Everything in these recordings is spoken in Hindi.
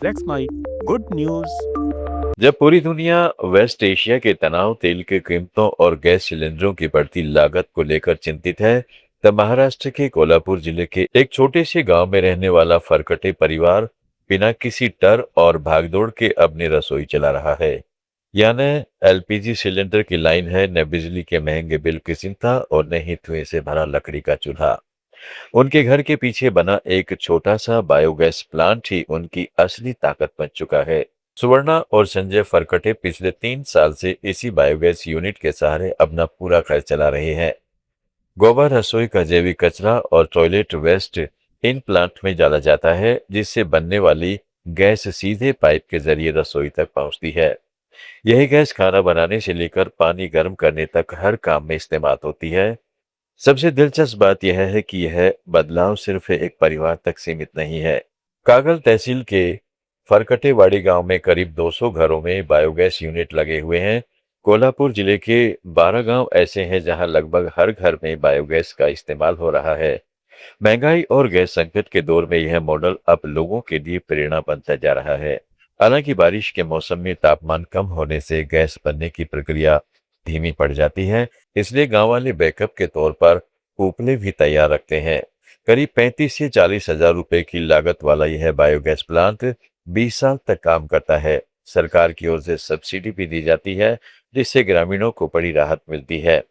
That's my good news. जब पूरी दुनिया वेस्ट एशिया के तनाव, तेल की कीमतों और गैस सिलेंडरों की बढ़ती लागत को लेकर चिंतित है, तब महाराष्ट्र के कोल्हापुर जिले के एक छोटे से गांव में रहने वाला फरकटे परिवार बिना किसी डर और भागदौड़ के अपनी रसोई चला रहा है। यहाँ न एलपीजी सिलेंडर की लाइन है, न बिजली के महंगे बिल की चिंता और न ही धुएं से भरा लकड़ी का चूल्हा। उनके घर के पीछे बना एक छोटा सा बायोगैस प्लांट ही उनकी असली ताकत बन चुका है। सुवर्णा और संजय फरकटे पिछले 3 साल से इसी बायोगैस यूनिट के सहारे अपना पूरा घर चला रहे हैं। गोबर, रसोई का जैविक कचरा और टॉयलेट वेस्ट इन प्लांट में डाला जाता है, जिससे बनने वाली गैस सीधे पाइप के जरिए रसोई तक पहुंचती है। यही गैस खाना बनाने से लेकर पानी गर्म करने तक हर काम में इस्तेमाल होती है। सबसे दिलचस्प बात यह है कि यह बदलाव सिर्फ एक परिवार तक सीमित नहीं है। कागल तहसील के फरकटेवाड़ी गांव में करीब 200 घरों में बायोगैस यूनिट लगे हुए हैं। कोल्हापुर जिले के 12 गांव ऐसे हैं जहां लगभग हर घर में बायोगैस का इस्तेमाल हो रहा है। महंगाई और गैस संकट के दौर में यह मॉडल अब लोगों के लिए प्रेरणा बनता जा रहा है। हालांकि बारिश के मौसम में तापमान कम होने से गैस बनने की प्रक्रिया धीमी पड़ जाती है, इसलिए गांव वाले बैकअप के तौर पर उपले भी तैयार रखते हैं। करीब 35 से 40 हजार रुपए की लागत वाला यह बायोगैस प्लांट 20 साल तक काम करता है। सरकार की ओर से सब्सिडी भी दी जाती है, जिससे ग्रामीणों को बड़ी राहत मिलती है।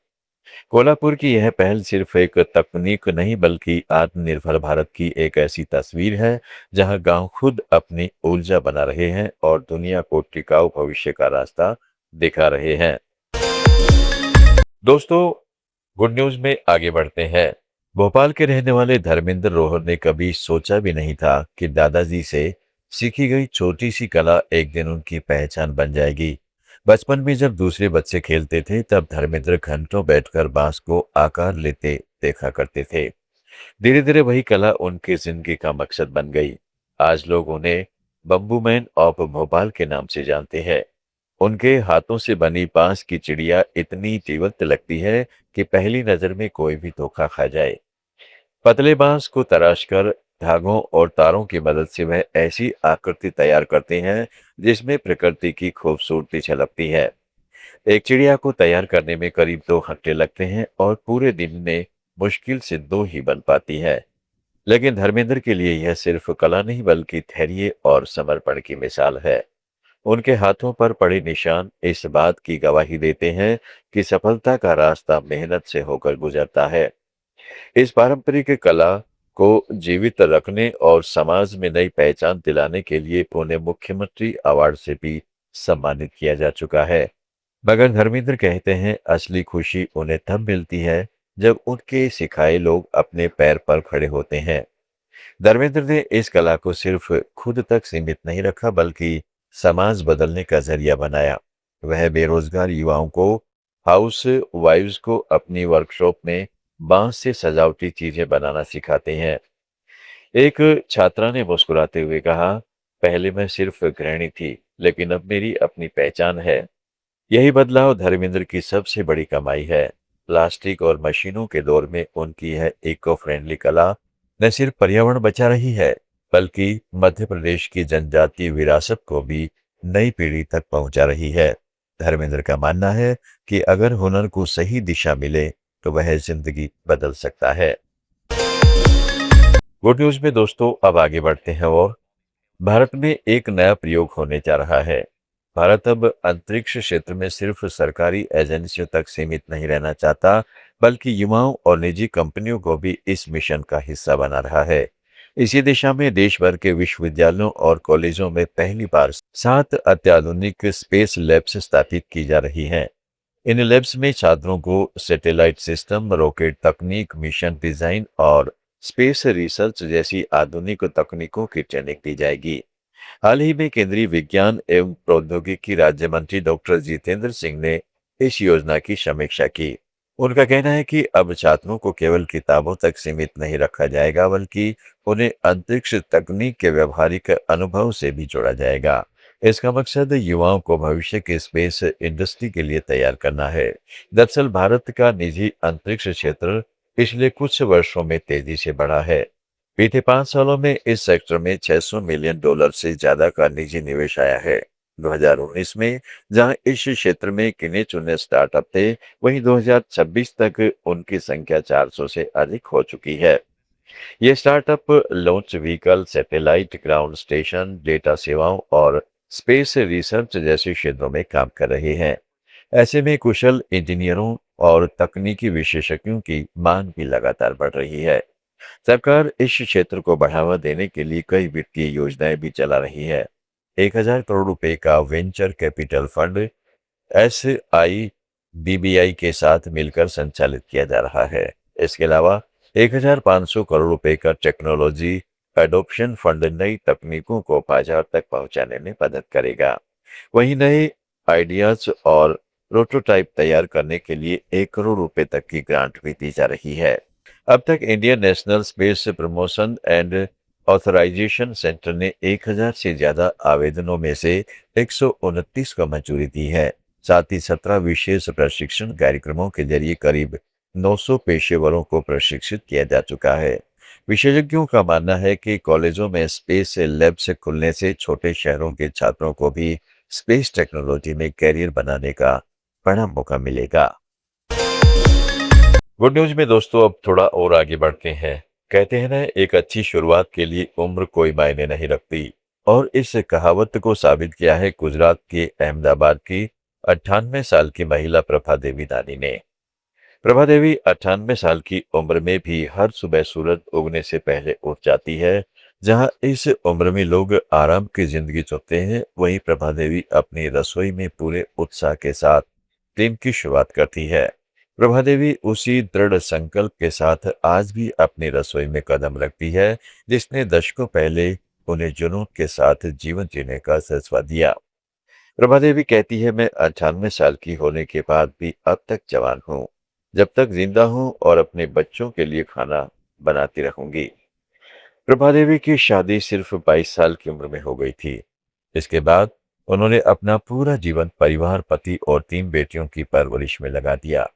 कोल्हापुर की यह पहल सिर्फ एक तकनीक नहीं बल्कि आत्मनिर्भर भारत की एक ऐसी तस्वीर है, जहां गांव खुद अपनी ऊर्जा बना रहे हैं और दुनिया को टिकाऊ भविष्य का रास्ता दिखा रहे हैं। दोस्तों, गुड न्यूज में आगे बढ़ते हैं। भोपाल के रहने वाले धर्मेंद्र रोहर ने कभी सोचा भी नहीं था कि दादाजी से सीखी गई छोटी सी कला एक दिन उनकी पहचान बन जाएगी। बचपन में जब दूसरे बच्चे खेलते थे, तब धर्मेंद्र घंटों बैठकर बांस को आकार लेते देखा करते थे। धीरे धीरे वही कला उनकी जिंदगी का मकसद बन गई। आज लोग उन्हें बम्बू मैन ऑफ भोपाल के नाम से जानते हैं। उनके हाथों से बनी बांस की चिड़िया इतनी जीवंत लगती है कि पहली नजर में कोई भी धोखा खा जाए। पतले बांस को तराशकर धागों और तारों की मदद से वह ऐसी आकृति तैयार करते हैं जिसमें प्रकृति की खूबसूरती झलकती है। एक चिड़िया को तैयार करने में करीब 2 घंटे लगते हैं और पूरे दिन में मुश्किल से 2 ही बन पाती है। लेकिन धर्मेंद्र के लिए यह सिर्फ कला नहीं बल्कि धैर्य और समर्पण की मिसाल है। उनके हाथों पर पड़े निशान इस बात की गवाही देते हैं कि सफलता का रास्ता मेहनत से होकर गुजरता है। इस पारंपरिक कला को जीवित रखने और समाज में नई पहचान दिलाने के लिए उन्हें मुख्यमंत्री अवार्ड से भी सम्मानित किया जा चुका है। मगर धर्मेंद्र कहते हैं असली खुशी उन्हें तब मिलती है जब उनके सिखाए लोग अपने पैर पर खड़े होते हैं। धर्मेंद्र ने इस कला को सिर्फ खुद तक सीमित नहीं रखा बल्कि समाज बदलने का जरिया बनाया। वह बेरोजगार युवाओं को, हाउस वाइव्स को अपनी वर्कशॉप में बांस से सजावटी चीजें बनाना सिखाते हैं। एक छात्रा ने मुस्कुराते हुए कहा, पहले मैं सिर्फ गृहिणी थी, लेकिन अब मेरी अपनी पहचान है। यही बदलाव धर्मेंद्र की सबसे बड़ी कमाई है। प्लास्टिक और मशीनों के दौर में उनकी यह इको फ्रेंडली कला न सिर्फ पर्यावरण बचा रही है, बल्कि मध्य प्रदेश की जनजातीय विरासत को भी नई पीढ़ी तक पहुंचा रही है। धर्मेंद्र का मानना है कि अगर हुनर को सही दिशा मिले तो वह जिंदगी बदल सकता है। गुड न्यूज में दोस्तों अब आगे बढ़ते हैं और भारत में एक नया प्रयोग होने जा रहा है। भारत अब अंतरिक्ष क्षेत्र में सिर्फ सरकारी एजेंसियों तक सीमित नहीं रहना चाहता, बल्कि युवाओं और निजी कंपनियों को भी इस मिशन का हिस्सा बना रहा है। इसी दिशा में देश भर के विश्वविद्यालयों और कॉलेजों में पहली बार 7 अत्याधुनिक स्पेस लैब्स स्थापित की जा रही हैं। इन लैब्स में छात्रों को सैटेलाइट सिस्टम, रॉकेट तकनीक, मिशन डिजाइन और स्पेस रिसर्च जैसी आधुनिक तकनीकों की ट्रेनिंग दी जाएगी। हाल ही में केंद्रीय विज्ञान एवं प्रौद्योगिकी राज्य मंत्री डॉक्टर जितेंद्र सिंह ने इस योजना की समीक्षा की। उनका कहना है कि अब छात्रों को केवल किताबों तक सीमित नहीं रखा जाएगा, बल्कि उन्हें अंतरिक्ष तकनीक के व्यवहारिक अनुभव से भी जोड़ा जाएगा। इसका मकसद युवाओं को भविष्य के स्पेस इंडस्ट्री के लिए तैयार करना है। दरअसल भारत का निजी अंतरिक्ष क्षेत्र पिछले कुछ वर्षों में तेजी से बढ़ा है। बीते 5 सालों में इस सेक्टर में $600 मिलियन से ज्यादा का निजी निवेश आया है। 2019 में जहां इस क्षेत्र में गिने चुने स्टार्टअप थे, वहीं 2026 तक उनकी संख्या 400 से अधिक हो चुकी है। ये startup launch vehicle, satellite, ground station, data सेवाओं और स्पेस रिसर्च जैसे क्षेत्रों में काम कर रहे हैं। ऐसे में कुशल इंजीनियरों और तकनीकी विशेषज्ञों की मांग भी लगातार बढ़ रही है। सरकार इस क्षेत्र को बढ़ावा देने के लिए कई वित्तीय योजनाएं भी चला रही है। 1,000 करोड़ रुपए का वेंचर कैपिटल फंड SIBBI के साथ मिलकर संचालित किया जा रहा है। इसके अलावा 1,500 करोड़ रुपए का टेक्नोलॉजी एडॉप्शन फंड नई तकनीकों को बाजार तक पहुंचाने में मदद करेगा। वहीं नए आइडियाज और प्रोटोटाइप तैयार करने के लिए 1 करोड़ रुपए तक की ग्रांट भी दी जा रही है। अब तक Indian National Space Promotion and Authorization Centre ने 1,000 से ज्यादा आवेदनों में से 129 को मंजूरी दी है। साथ ही 17 विशेष प्रशिक्षण कार्यक्रमों के जरिए करीब 900 पेशेवरों को प्रशिक्षित किया जा चुका है। विशेषज्ञों का मानना है कि कॉलेजों में स्पेस लैब से खुलने से छोटे शहरों के छात्रों को भी स्पेस टेक्नोलॉजी में कैरियर बनाने का बड़ा मौका मिलेगा। गुड न्यूज में दोस्तों अब थोड़ा और आगे बढ़ते हैं। कहते हैं ना, एक अच्छी शुरुआत के लिए उम्र कोई मायने नहीं रखती, और इस कहावत को साबित किया है गुजरात के अहमदाबाद की 98 साल की महिला प्रभा देवी दानी ने। प्रभा देवी 98 साल की उम्र में भी हर सुबह सूरज उगने से पहले उठ जाती है। जहां इस उम्र में लोग आराम की जिंदगी चुनते हैं, वहीं प्रभा देवी अपनी रसोई में पूरे उत्साह के साथ दिन की शुरुआत करती है। प्रभा देवी उसी दृढ़ संकल्प के साथ आज भी अपनी रसोई में कदम रखती है, जिसने दशकों पहले उन्हें जुनून के साथ जीवन जीने का फैसला दिया। प्रभा देवी कहती है, मैं 98 साल की होने के बाद भी अब तक जवान हूँ। जब तक जिंदा हूँ और अपने बच्चों के लिए खाना बनाती रहूंगी। प्रभा देवी की शादी सिर्फ 22 साल की उम्र में हो गई थी। इसके बाद उन्होंने अपना पूरा जीवन परिवार, पति और 3 बेटियों की परवरिश में लगा दिया।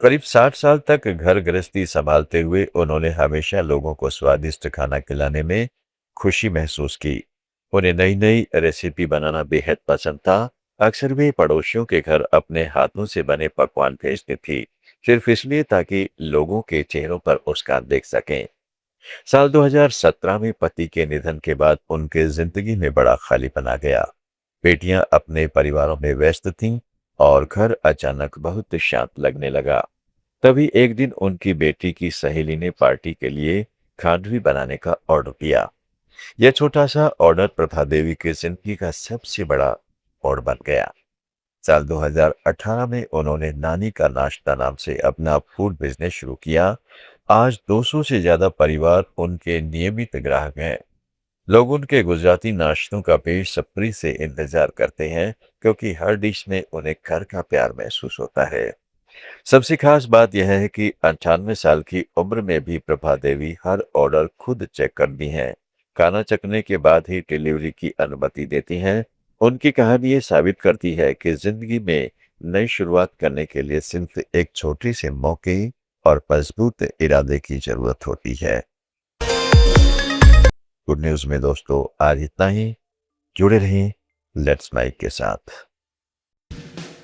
करीब 60 साल तक घर गृहस्थी संभालते हुए उन्होंने हमेशा लोगों को स्वादिष्ट खाना खिलाने में खुशी महसूस की। उन्हें नई नई रेसिपी बनाना बेहद पसंद था। अक्सर वे पड़ोसियों के घर अपने हाथों से बने पकवान भेजती थी, सिर्फ इसलिए ताकि लोगों के चेहरों पर मुस्कान देख सकें। साल 2017 में पति के निधन के बाद उनके जिंदगी में बड़ा खालीपन आ गया। बेटियां अपने परिवारों में व्यस्त थीं और घर अचानक बहुत शांत लगने लगा। तभी एक दिन उनकी बेटी की सहेली ने पार्टी के लिए खांडवी बनाने का ऑर्डर दिया। यह छोटा सा ऑर्डर प्रभा देवी की जिंदगी का सबसे बड़ा ऑर्डर बन गया। साल 2018 में उन्होंने नानी का नाश्ता नाम से अपना फूड बिजनेस शुरू किया। आज 200 से ज्यादा परिवार उनके नियमित ग्राहक हैं। लोग उनके गुजराती नाश्तों का बेसब्री से इंतजार करते हैं, क्योंकि हर डिश में उन्हें घर का प्यार महसूस होता है। सबसे खास बात यह है कि 98 साल की उम्र में भी प्रभा देवी हर ऑर्डर खुद चेक करती हैं। खाना चखने के बाद ही डिलीवरी की अनुमति देती हैं। उनकी कहानी ये साबित करती है कि जिंदगी में नई शुरुआत करने के लिए सिर्फ एक छोटी से मौके और मजबूत इरादे की जरूरत होती है। गुड न्यूज में दोस्तों आज इतना ही। जुड़े रहें लेट्स माइक के साथ।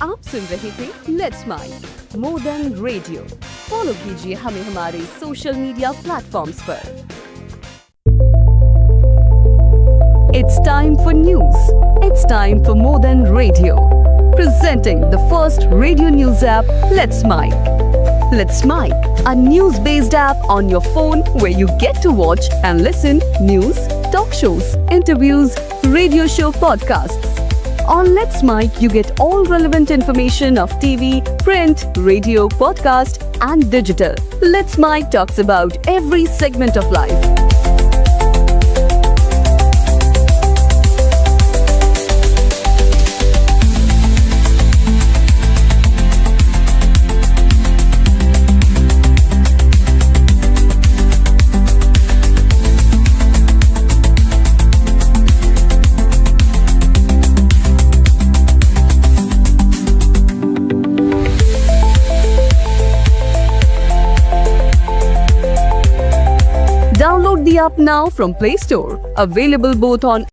आप सुन रहे थे let's mic more than radio. Follow कीजिए हमें हमारे सोशल मीडिया प्लेटफॉर्म्स पर। It's time for news. It's time for more than radio. Presenting the first radio news app, Let's Mic. Let's Mic, a news-based app on your phone where you get to watch and listen news, talk shows, interviews, radio show podcasts. On Let's Mic, you get all relevant information of TV, print, radio, podcast, and digital. Let's Mic talks about every segment of life. Download app now from Play Store. Available both on